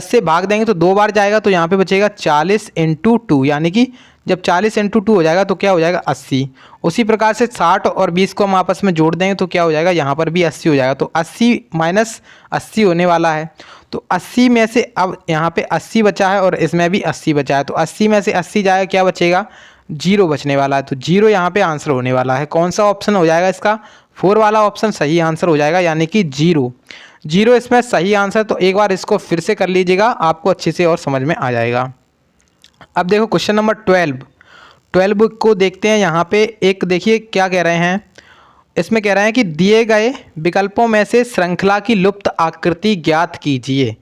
से भाग देंगे तो 2 बार जाएगा, तो यहाँ पे बचेगा 40 × 2, यानी कि जब 40 × 2 हो जाएगा तो क्या हो जाएगा 80। उसी प्रकार से 60 और 20 को हम आपस में जोड़ देंगे तो क्या हो जाएगा, यहाँ पर भी 80 हो जाएगा। तो 80 माइनस 80 होने वाला है। तो 80 में से अब यहाँ पे 80 बचा है और इसमें भी 80 बचा है, तो 80 में से 80 जाएगा, क्या बचेगा, 0 बचने वाला है। तो 0 यहाँ पे आंसर होने वाला है। कौन सा ऑप्शन हो जाएगा इसका, 4 वाला ऑप्शन सही आंसर हो जाएगा, यानी कि 0 इसमें सही आंसर। तो एक बार इसको फिर से कर लीजिएगा, आपको अच्छे से और समझ में आ जाएगा। अब देखो क्वेश्चन नंबर 12 को देखते हैं। यहाँ पे एक देखिए क्या कह रहे हैं, इसमें कह रहे हैं कि दिए गए विकल्पों में से श्रृंखला की लुप्त आकृति ज्ञात कीजिए।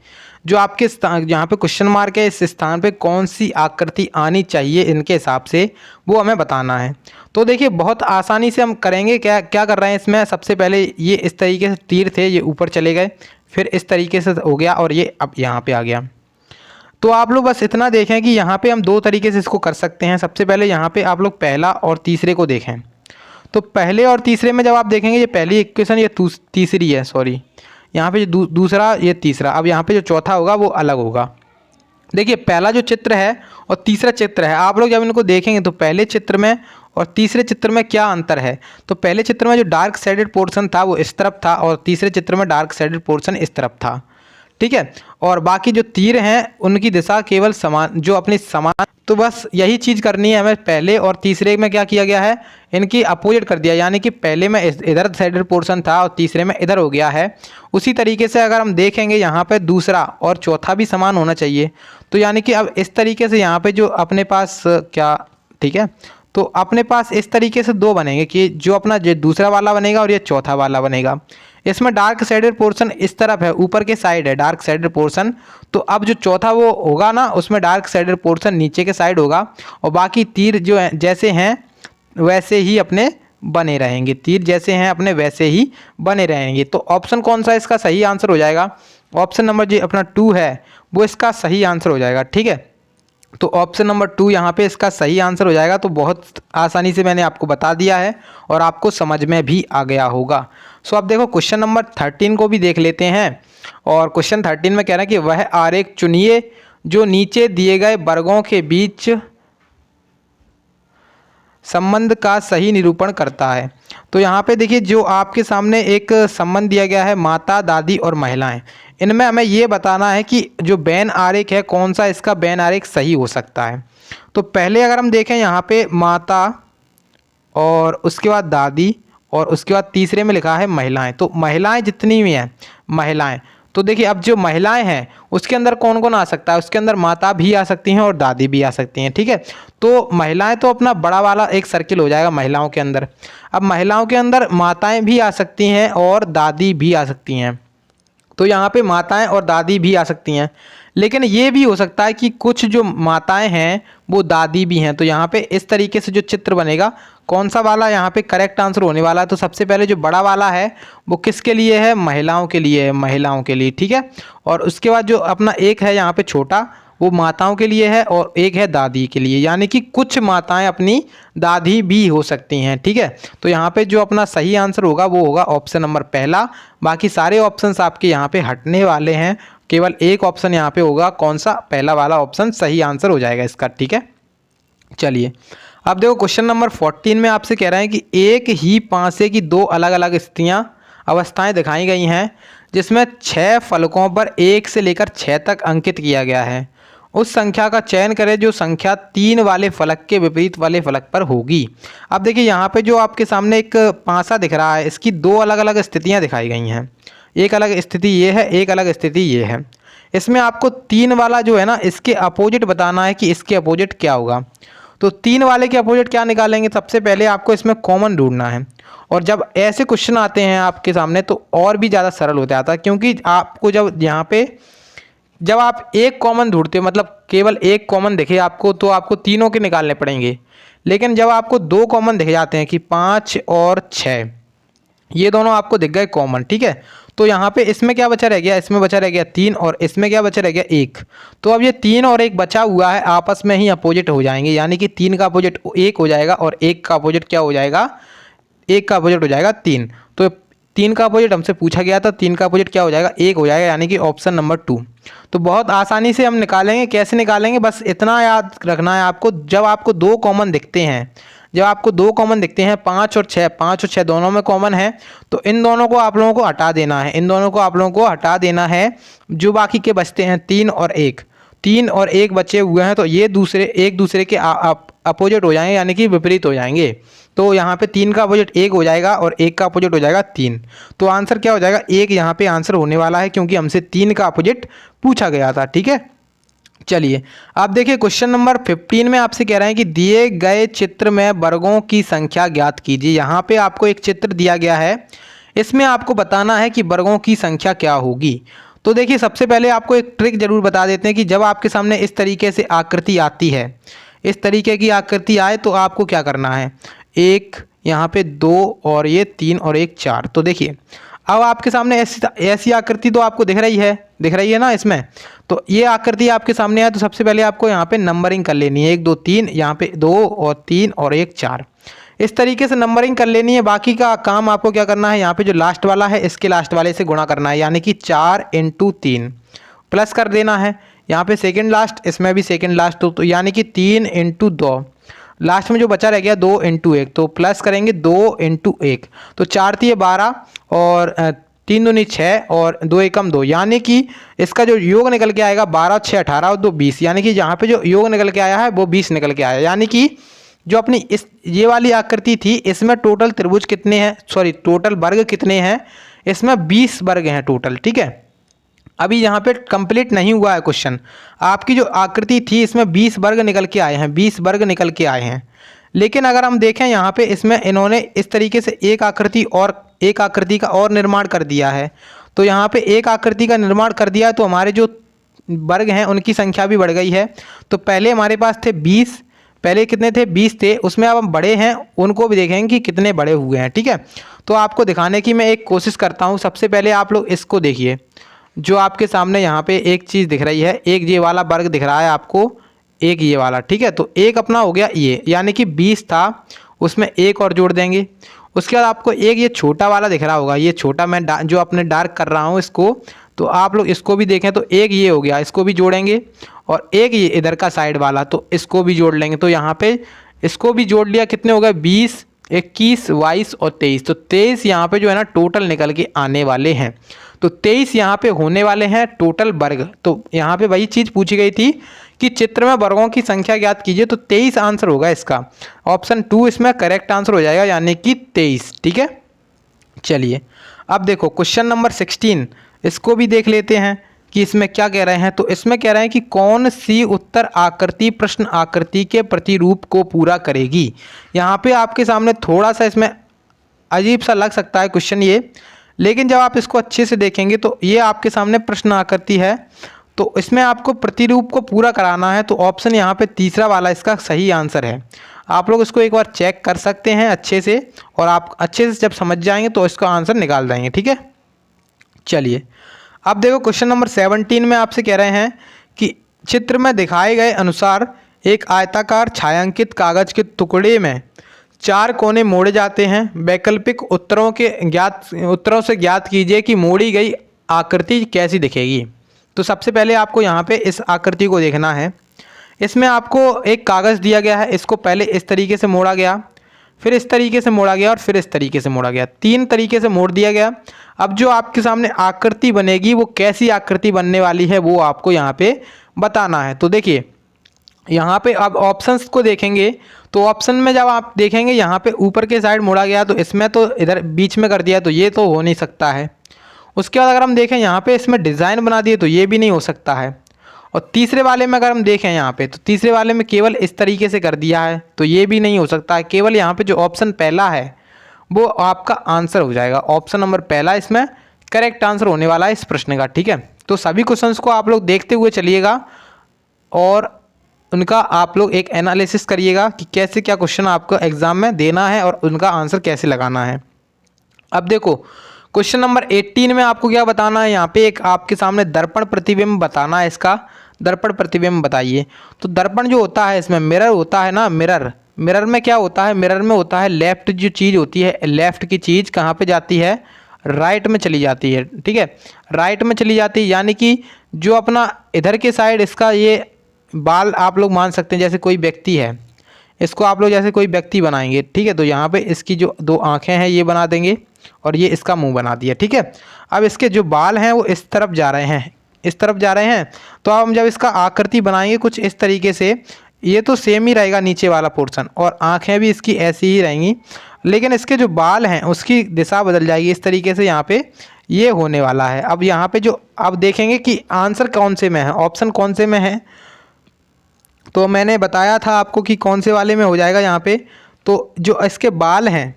जो आपके स्थान, यहाँ पे क्वेश्चन मार्क है, इस स्थान पे कौन सी आकृति आनी चाहिए इनके हिसाब से, वो हमें बताना है। तो देखिए बहुत आसानी से हम करेंगे। क्या क्या कर रहे हैं इसमें, सबसे पहले ये इस तरीके से तीर थे, ये ऊपर चले गए, फिर इस तरीके से हो गया और ये अब यहाँ पे आ गया। तो आप लोग बस इतना देखें कि यहाँ पे हम 2 तरीके से इसको कर सकते हैं। सबसे पहले यहाँ पे आप लोग पहला और तीसरे को देखें। तो पहले और तीसरे में जब आप देखेंगे, ये पहली इक्वेशन, ये तीसरी है, सॉरी, यहाँ पे जो दूसरा, ये तीसरा। अब यहाँ पे जो चौथा होगा वो अलग होगा। देखिए पहला जो चित्र है और तीसरा चित्र है, आप लोग जब इनको देखेंगे तो पहले चित्र में और तीसरे चित्र में क्या अंतर है। तो पहले चित्र में जो डार्क साइडेड पोर्शन था वो इस तरफ था और तीसरे चित्र में डार्क साइडेड पोर्शन इस तरफ था, ठीक है। और बाकी जो तीर हैं उनकी दिशा केवल समान, जो अपनी समान। तो बस यही चीज़ करनी है हमें। पहले और तीसरे में क्या किया गया है, इनकी अपोजिट कर दिया, यानी कि पहले में इधर साइडेड पोर्शन था और तीसरे में इधर हो गया है। उसी तरीके से अगर हम देखेंगे यहाँ पे दूसरा और चौथा भी समान होना चाहिए। तो यानी कि अब इस तरीके से यहाँ पे जो अपने पास क्या, ठीक है, तो अपने पास इस तरीके से 2 बनेंगे कि जो अपना जो दूसरा वाला बनेगा और ये चौथा वाला बनेगा। इसमें डार्क साइडेड पोर्शन इस तरफ है, ऊपर के साइड है डार्क साइडेड पोर्शन। तो अब जो चौथा वो होगा ना, उसमें डार्क साइडेड पोर्शन नीचे के साइड होगा और बाकी तीर जो है जैसे हैं वैसे ही अपने बने रहेंगे, तीर जैसे हैं अपने वैसे ही बने रहेंगे। तो ऑप्शन कौन सा इसका सही आंसर हो जाएगा, ऑप्शन नंबर जो अपना 2 है वो इसका सही आंसर हो जाएगा, ठीक है। तो ऑप्शन नंबर 2 यहाँ पे इसका सही आंसर हो जाएगा। तो बहुत आसानी से मैंने आपको बता दिया है और आपको समझ में भी आ गया होगा। सो अब देखो क्वेश्चन नंबर 13 को भी देख लेते हैं। और क्वेश्चन 13 में कह रहा है कि वह आरेख चुनिए जो नीचे दिए गए वर्गों के बीच संबंध का सही निरूपण करता है। तो यहाँ पे देखिए जो आपके सामने एक संबंध दिया गया है, माता, दादी और महिलाएं, इनमें हमें ये बताना है कि जो बेन आरेख है कौन सा इसका बेन आरेख सही हो सकता है। तो पहले अगर हम देखें यहाँ पे माता और उसके बाद दादी और उसके बाद तीसरे में लिखा है महिलाएं। तो महिलाएं जितनी भी हैं महिलाएं, तो देखिए अब जो महिलाएं हैं उसके अंदर कौन कौन आ सकता है, उसके अंदर माता भी आ सकती हैं और दादी भी आ सकती हैं, ठीक है। तो महिलाएं तो अपना बड़ा वाला एक सर्किल हो जाएगा महिलाओं के अंदर। अब महिलाओं के अंदर माताएं भी आ सकती हैं और दादी भी आ सकती हैं। तो यहाँ पे माताएं और दादी भी आ सकती हैं, लेकिन ये भी हो सकता है कि कुछ जो माताएं हैं वो दादी भी हैं। तो यहाँ पे इस तरीके से जो चित्र बनेगा, कौन सा वाला यहाँ पे करेक्ट आंसर होने वाला है। तो सबसे पहले जो बड़ा वाला है वो किसके लिए है, महिलाओं के लिए है, महिलाओं के लिए, ठीक है। और उसके बाद जो अपना एक है यहाँ पे छोटा, वो माताओं के लिए है और एक है दादी के लिए, यानी कि कुछ माताएं अपनी दादी भी हो सकती हैं, ठीक है। तो यहाँ पे जो अपना सही आंसर होगा वो होगा ऑप्शन नंबर पहला। बाकी सारे ऑप्शंस आपके यहाँ पे हटने वाले हैं, केवल एक ऑप्शन यहाँ पे होगा, कौन सा, पहला वाला ऑप्शन सही आंसर हो जाएगा इसका, ठीक है। चलिए अब देखो क्वेश्चन नंबर 14 में आपसे कह रहे हैं कि एक ही पासे की 2 अलग अलग स्थितियाँ अवस्थाएं दिखाई गई हैं जिसमें 6 फलकों पर 1 से लेकर 6 तक अंकित किया गया है। उस संख्या का चयन करें जो संख्या 3 वाले फलक के विपरीत वाले फलक पर होगी। अब देखिए यहाँ पे जो आपके सामने एक पासा दिख रहा है, इसकी 2 अलग अलग स्थितियाँ दिखाई गई हैं। एक अलग स्थिति ये है, एक अलग स्थिति ये है। इसमें आपको 3 वाला जो है ना, इसके अपोजिट बताना है कि इसके अपोजिट क्या होगा। तो 3 वाले के अपोजिट क्या निकालेंगे, सबसे पहले आपको इसमें कॉमन ढूंढना है। और जब ऐसे क्वेश्चन आते हैं आपके सामने तो और भी ज़्यादा सरल हो जाता है, क्योंकि आपको जब यहाँ पे जब आप एक कॉमन ढूंढते हो, मतलब केवल एक कॉमन दिखे आपको, तो आपको तीनों के निकालने पड़ेंगे। लेकिन जब आपको 2 कॉमन दिख जाते हैं कि 5 और 6, ये दोनों आपको दिख गए कॉमन, ठीक है। तो यहाँ पे इसमें क्या बचा रह गया, इसमें बचा रह गया 3 और इसमें क्या बचा रह गया 1। तो अब ये 3 और 1 बचा हुआ है आपस में ही अपोजिट हो जाएंगे, यानी कि 3 का अपोजिट 1 हो जाएगा और 1 का अपोजिट क्या हो जाएगा, 1 का अपोजिट हो जाएगा 3। तो 3 का अपोजिट हमसे पूछा गया था, 3 का अपोजिट क्या हो जाएगा, 1 हो जाएगा, यानी कि ऑप्शन नंबर 2। तो बहुत आसानी से हम निकालेंगे। कैसे निकालेंगे, बस इतना याद रखना है आपको, जब आपको 2 कॉमन दिखते हैं, जब आपको 2 कॉमन दिखते हैं 5 और 6, 5 और 6 दोनों में कॉमन है, तो इन दोनों को आप लोगों को हटा देना है, इन दोनों को आप लोगों को हटा देना है। जो बाकी के बचते हैं 3 और 1, 3 और 1 बचे हुए हैं, तो ये एक दूसरे के अपोजिट हो जाएंगे, यानी कि विपरीत हो जाएंगे। तो यहाँ पे 3 का अपोजिट 1 हो जाएगा और 1 का अपोजिट हो जाएगा 3। तो आंसर क्या हो जाएगा, 1 यहाँ पे आंसर होने वाला है, क्योंकि हमसे 3 का अपोजिट पूछा गया था, ठीक है। चलिए आप देखिए क्वेश्चन नंबर 15 में आपसे कह रहे हैं कि दिए गए चित्र में वर्गों की संख्या ज्ञात कीजिए। यहाँ पे आपको एक चित्र दिया गया है, इसमें आपको बताना है कि वर्गों की संख्या क्या होगी। तो देखिए सबसे पहले आपको एक ट्रिक जरूर बता देते हैं कि जब आपके सामने इस तरीके से आकृति आती है, इस तरीके की आकृति आए, तो आपको क्या करना है, 1 यहाँ पे 2 और ये 3 और 1 4। तो देखिए अब आपके सामने ऐसी आकृति तो आपको दिख रही है ना इसमें। तो ये आकृति आपके सामने है, तो सबसे पहले आपको यहाँ पे नंबरिंग कर लेनी है, 1 2 3, यहाँ पे 2 और 3 और 1 4, इस तरीके से नंबरिंग कर लेनी है। बाकी का काम आपको क्या करना है, यहाँ पे जो लास्ट वाला है इसके लास्ट वाले से गुणा करना है, यानी कि 4 × 3 प्लस कर देना है। यहाँ पे सेकेंड लास्ट, इसमें भी सेकेंड लास्ट, तो यानी कि 3 × 2, लास्ट में जो बचा रह गया 2 × 1, तो प्लस करेंगे 2 × 1, तो 4 × 12 और 3 दूनी 6 और 2 एकम 2, यानी कि इसका जो योग निकल के आएगा 12 6 18 और 2 20, यानी कि यहाँ पे जो योग निकल के आया है वो 20 निकल के आया। यानी कि जो अपनी इस ये वाली आकृति थी, इसमें टोटल त्रिभुज कितने हैं, सॉरी टोटल वर्ग कितने हैं, इसमें 20 वर्ग हैं टोटल, ठीक है। अभी यहाँ पे कंप्लीट नहीं हुआ है क्वेश्चन, आपकी जो आकृति थी इसमें 20 वर्ग निकल के आए हैं, 20 वर्ग निकल के आए हैं। लेकिन अगर हम देखें यहाँ पे, इसमें इन्होंने इस तरीके से एक आकृति का और निर्माण कर दिया है। तो यहाँ पे एक आकृति का निर्माण कर दिया है, तो हमारे जो वर्ग हैं उनकी संख्या भी बढ़ गई है। तो पहले हमारे पास थे 20, पहले कितने थे 20 थे, उसमें अब हम बड़े हैं, उनको भी देखेंगे कि कितने बड़े हुए हैं, ठीक है। तो आपको दिखाने की मैं एक कोशिश करता हूँ। सबसे पहले आप लोग इसको देखिए, जो आपके सामने यहाँ पे एक चीज़ दिख रही है, एक ये वाला वर्ग दिख रहा है आपको, एक ये वाला, ठीक है। तो एक अपना हो गया ये, यानी कि 20 था, उसमें एक और जोड़ देंगे। उसके बाद आपको एक ये छोटा वाला दिख रहा होगा, ये छोटा मैं जो अपने डार्क कर रहा हूँ इसको, तो आप लोग इसको भी देखें, तो एक ये हो गया, इसको भी जोड़ेंगे। और एक ये इधर का साइड वाला, तो इसको भी जोड़ लेंगे। तो यहाँ पे इसको भी जोड़ लिया, कितने हो गए 20 21 22 और 23। तो 23 यहाँ पे जो है ना टोटल निकल के आने वाले हैं। तो 23 यहाँ पे होने वाले हैं टोटल वर्ग। तो यहाँ पे वही चीज़ पूछी गई थी कि चित्र में वर्गों की संख्या ज्ञात कीजिए, तो 23 आंसर होगा इसका। ऑप्शन 2 इसमें करेक्ट आंसर हो जाएगा, यानी कि 23, ठीक है। चलिए अब देखो क्वेश्चन नंबर 16, इसको भी देख लेते हैं कि इसमें क्या कह रहे हैं। तो इसमें कह रहे हैं कि कौन सी उत्तर आकृति प्रश्न आकृति के प्रतिरूप को पूरा करेगी। यहाँ पे आपके सामने थोड़ा सा इसमें अजीब सा लग सकता है क्वेश्चन ये, लेकिन जब आप इसको अच्छे से देखेंगे तो ये आपके सामने प्रश्न आकृति है, तो इसमें आपको प्रतिरूप को पूरा कराना है। तो ऑप्शन यहाँ पे तीसरा वाला इसका सही आंसर है। आप लोग इसको एक बार चेक कर सकते हैं अच्छे से, और आप अच्छे से जब समझ जाएंगे तो इसका आंसर निकाल देंगे, ठीक है। चलिए अब देखो क्वेश्चन नंबर 17 में आपसे कह रहे हैं कि चित्र में दिखाए गए अनुसार एक आयताकार छायांकित कागज के टुकड़े में 4 कोने मोड़े जाते हैं। वैकल्पिक उत्तरों से ज्ञात कीजिए कि मोड़ी गई आकृति कैसी दिखेगी। तो सबसे पहले आपको यहाँ पे इस आकृति को देखना है। इसमें आपको एक कागज़ दिया गया है, इसको पहले इस तरीके से मोड़ा गया, फिर इस तरीके से मोड़ा गया और फिर इस तरीके से मोड़ा गया, 3 तरीके से मोड़ दिया गया। अब जो आपके सामने आकृति बनेगी वो कैसी आकृति बनने वाली है वो आपको यहाँ पे बताना है। तो देखिए यहाँ पे अब ऑप्शंस को देखेंगे, तो ऑप्शन में जब आप देखेंगे यहाँ पे ऊपर के साइड मोड़ा गया, तो इसमें तो इधर बीच में कर दिया, तो ये तो हो नहीं सकता है। उसके बाद अगर हम देखें यहाँ पे इसमें डिज़ाइन बना दिए, तो ये भी नहीं हो सकता है। और तीसरे वाले में अगर हम देखें यहाँ पे, तो तीसरे वाले में केवल इस तरीके से कर दिया है, तो ये भी नहीं हो सकता है। केवल यहाँ पे जो ऑप्शन पहला है वो आपका आंसर हो जाएगा। ऑप्शन नंबर पहला इसमें करेक्ट आंसर होने वाला है इस प्रश्न का, ठीक है। तो सभी क्वेश्चंस को आप लोग देखते हुए चलिएगा और उनका आप लोग एक एनालिसिस करिएगा कि कैसे क्या क्वेश्चन आपको एग्जाम में देना है और उनका आंसर कैसे लगाना है। अब देखो क्वेश्चन नंबर 18 में आपको क्या बताना है, यहाँ पे एक आपके सामने दर्पण प्रतिबिंब बताना है। इसका दर्पण प्रतिबिंब बताइए। तो दर्पण जो होता है इसमें मिरर होता है ना, मिरर में क्या होता है, मिरर में होता है लेफ्ट जो चीज़ होती है, लेफ्ट की चीज़ कहाँ पे जाती है, राइट में चली जाती है, ठीक है, राइट में चली जाती है। यानी कि जो अपना इधर के साइड इसका ये बाल आप लोग मान सकते हैं, जैसे कोई व्यक्ति है, इसको आप लोग जैसे कोई व्यक्ति बनाएंगे, ठीक है, तो यहाँ पे इसकी जो दो आँखें हैं ये बना देंगे और ये इसका मुंह बना दिया, ठीक है। अब इसके जो बाल हैं वो इस तरफ जा रहे हैं, इस तरफ जा रहे हैं। तो अब हम जब इसका आकृति बनाएंगे कुछ इस तरीके से, ये तो सेम ही रहेगा नीचे वाला पोर्शन, और आँखें भी इसकी ऐसी ही रहेंगी, लेकिन इसके जो बाल हैं उसकी दिशा बदल जाएगी इस तरीके से, यहाँ पे ये होने वाला है। अब यहाँ पे जो आप देखेंगे कि आंसर कौन से में है, ऑप्शन कौन से में है, तो मैंने बताया था आपको कि कौन से वाले में हो जाएगा यहाँ पे। तो जो इसके बाल हैं,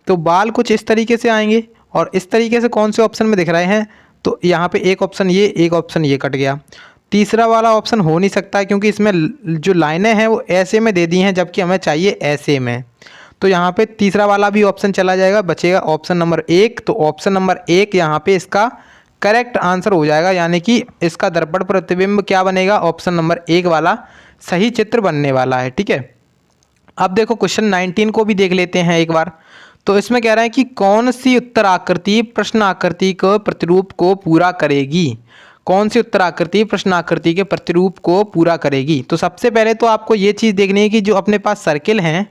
तो बाल कुछ इस तरीके से आएंगे और इस तरीके से कौन से ऑप्शन में दिख रहे हैं, तो यहाँ पे एक ऑप्शन ये, एक ऑप्शन ये कट गया। तीसरा वाला ऑप्शन हो नहीं सकता है क्योंकि इसमें जो लाइनें हैं वो ऐसे में दे दी हैं, जबकि हमें चाहिए ऐसे में। तो यहाँ पे तीसरा वाला भी ऑप्शन चला जाएगा, बचेगा ऑप्शन नंबर 1। तो ऑप्शन नंबर 1 यहाँ पे इसका करेक्ट आंसर हो जाएगा, यानी कि इसका दर्पण प्रतिबिंब क्या बनेगा, ऑप्शन नंबर 1 वाला सही चित्र बनने वाला है, ठीक है। अब देखो क्वेश्चन 19 को भी देख लेते हैं एक बार। तो इसमें कह रहा है कि कौन सी उत्तर आकृति प्रश्न आकृति के प्रतिरूप को पूरा करेगी, कौन सी उत्तर आकृति प्रश्न आकृति के प्रतिरूप को पूरा करेगी। तो सबसे पहले तो आपको ये चीज़ देखनी है कि जो अपने पास सर्किल हैं,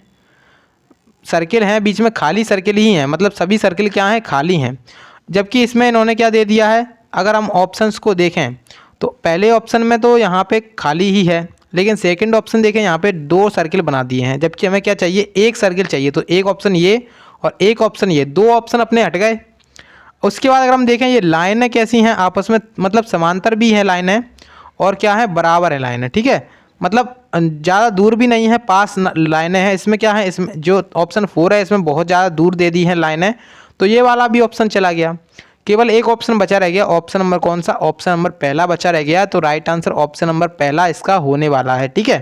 बीच में खाली सर्किल ही हैं, मतलब सभी सर्किल क्या हैं, खाली हैं। जबकि इसमें इन्होंने क्या दे दिया है, अगर हम ऑप्शंस को देखें तो पहले ऑप्शन में तो यहाँ पे खाली ही है, लेकिन सेकंड ऑप्शन देखें यहाँ पे 2 सर्किल बना दिए हैं, जबकि हमें क्या चाहिए, एक सर्किल चाहिए। तो एक ऑप्शन ये और एक ऑप्शन ये, 2 ऑप्शन अपने हट गए। उसके बाद अगर हम देखें ये लाइनें कैसी हैं आपस में, मतलब समांतर भी हैं लाइनें और क्या है, बराबर है लाइनें, ठीक है, मतलब ज़्यादा दूर भी नहीं है, पास लाइनें हैं। इसमें क्या है, इसमें जो ऑप्शन 4 है इसमें बहुत ज़्यादा दूर दे दी हैं लाइनें, तो ये वाला भी ऑप्शन चला गया। केवल एक ऑप्शन बचा रह गया, ऑप्शन नंबर कौन सा, ऑप्शन नंबर पहला बचा रह गया। तो राइट आंसर ऑप्शन नंबर पहला इसका होने वाला है, ठीक है।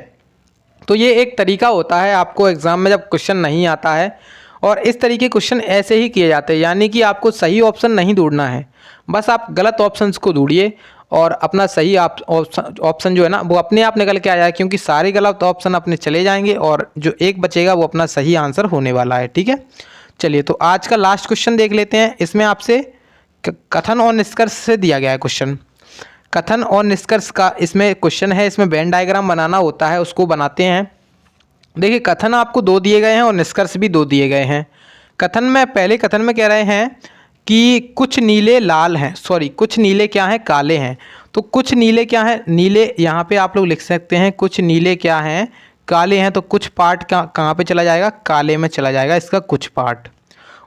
तो ये एक तरीका होता है आपको एग्ज़ाम में जब क्वेश्चन नहीं आता है, और इस तरीके क्वेश्चन ऐसे ही किए जाते हैं, यानी कि आपको सही ऑप्शन नहीं ढूंढना है, बस आप गलत ऑप्शंस को ढूंढिए और अपना सही ऑप्शन जो है ना वो अपने आप निकल के आ जाए, क्योंकि सारे गलत ऑप्शन अपने चले जाएंगे और जो एक बचेगा वो अपना सही आंसर होने वाला है, ठीक है। चलिए तो आज का लास्ट क्वेश्चन देख लेते हैं। इसमें आपसे कथन और निष्कर्ष से दिया गया है क्वेश्चन, कथन और निष्कर्ष का इसमें क्वेश्चन है। इसमें वेन डायग्राम बनाना होता है, उसको बनाते हैं। देखिए कथन आपको 2 दिए गए हैं और निष्कर्ष भी 2 दिए गए हैं। कथन में, पहले कथन में कह रहे हैं कि कुछ नीले लाल हैं, सॉरी कुछ नीले क्या हैं, काले हैं। तो कुछ नीले क्या हैं, नीले यहाँ पे आप लोग लिख सकते हैं, कुछ नीले क्या हैं, काले हैं। तो कुछ पार्ट कहाँ पे चला जाएगा, काले में चला जाएगा इसका कुछ पार्ट।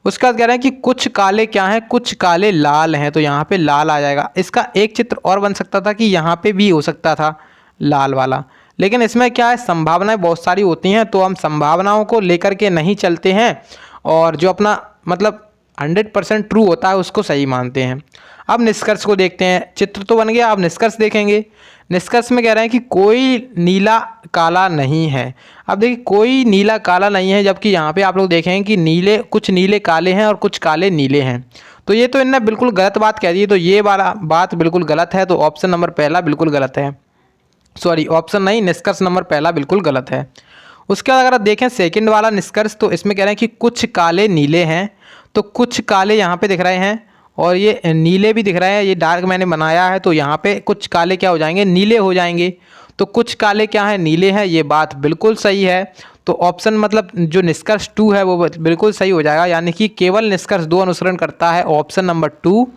उसके बाद कह रहे हैं कि कुछ काले क्या हैं, कुछ काले लाल हैं। तो यहाँ पे लाल आ जाएगा। इसका एक चित्र और बन सकता था कि यहाँ पे भी हो सकता था लाल वाला, लेकिन इसमें क्या है, संभावनाएं बहुत सारी होती हैं, तो हम संभावनाओं को लेकर के नहीं चलते हैं और जो अपना मतलब 100% ट्रू होता है उसको सही मानते हैं। अब निष्कर्ष को देखते हैं। चित्र तो बन गया, अब निष्कर्ष देखेंगे। निष्कर्ष में कह रहे हैं कि कोई नीला काला नहीं है। अब देखिए कोई नीला काला नहीं है, जबकि यहाँ पे आप लोग देखेंगे कि नीले, कुछ नीले काले हैं और कुछ काले नीले हैं। तो ये तो इनने बिल्कुल गलत बात कह दी, तो ये वाला बात बिल्कुल गलत है। तो ऑप्शन नंबर पहला बिल्कुल गलत है, सॉरी ऑप्शन नहीं, निष्कर्ष नंबर पहला बिल्कुल गलत है। उसके बाद अगर आप देखें सेकंड वाला निष्कर्ष, तो इसमें कह रहे हैं कि कुछ काले नीले हैं। तो कुछ काले यहाँ पे दिख रहे हैं और ये नीले भी दिख रहे हैं, ये डार्क मैंने बनाया है, तो यहाँ पे कुछ काले क्या हो जाएंगे, नीले हो जाएंगे। तो कुछ काले क्या है, नीले हैं, ये बात बिल्कुल सही है। तो ऑप्शन मतलब जो निष्कर्ष 2 है वो बिल्कुल सही हो जाएगा, यानी कि केवल निष्कर्ष 2 अनुसरण करता है। ऑप्शन नंबर 2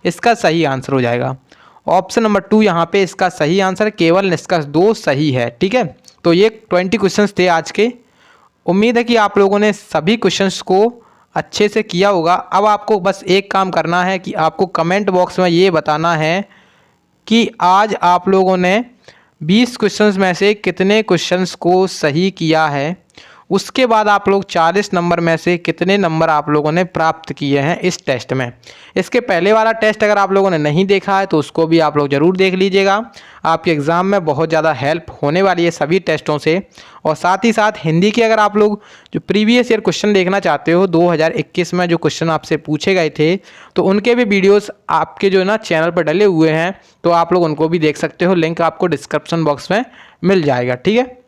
इसका सही आंसर हो जाएगा। ऑप्शन नंबर 2 यहाँ पे इसका सही आंसर, केवल निष्कर्ष 2 सही है, ठीक है। तो ये 20 क्वेश्चंस थे आज के। उम्मीद है कि आप लोगों ने सभी क्वेश्चंस को अच्छे से किया होगा। अब आपको बस एक काम करना है कि आपको कमेंट बॉक्स में ये बताना है कि आज आप लोगों ने 20 क्वेश्चंस में से कितने क्वेश्चंस को सही किया है, उसके बाद आप लोग 40 नंबर में से कितने नंबर आप लोगों ने प्राप्त किए हैं इस टेस्ट में। इसके पहले वाला टेस्ट अगर आप लोगों ने नहीं देखा है तो उसको भी आप लोग ज़रूर देख लीजिएगा, आपके एग्ज़ाम में बहुत ज़्यादा हेल्प होने वाली है सभी टेस्टों से। और साथ ही साथ हिंदी के अगर आप लोग जो प्रीवियस ईयर क्वेश्चन देखना चाहते हो 2021 में जो क्वेश्चन आपसे पूछे गए थे, तो उनके भी वीडियोस आपके जो ना चैनल पर डले हुए हैं, तो आप लोग उनको भी देख सकते हो, लिंक आपको डिस्क्रिप्शन बॉक्स में मिल जाएगा। ठीक है।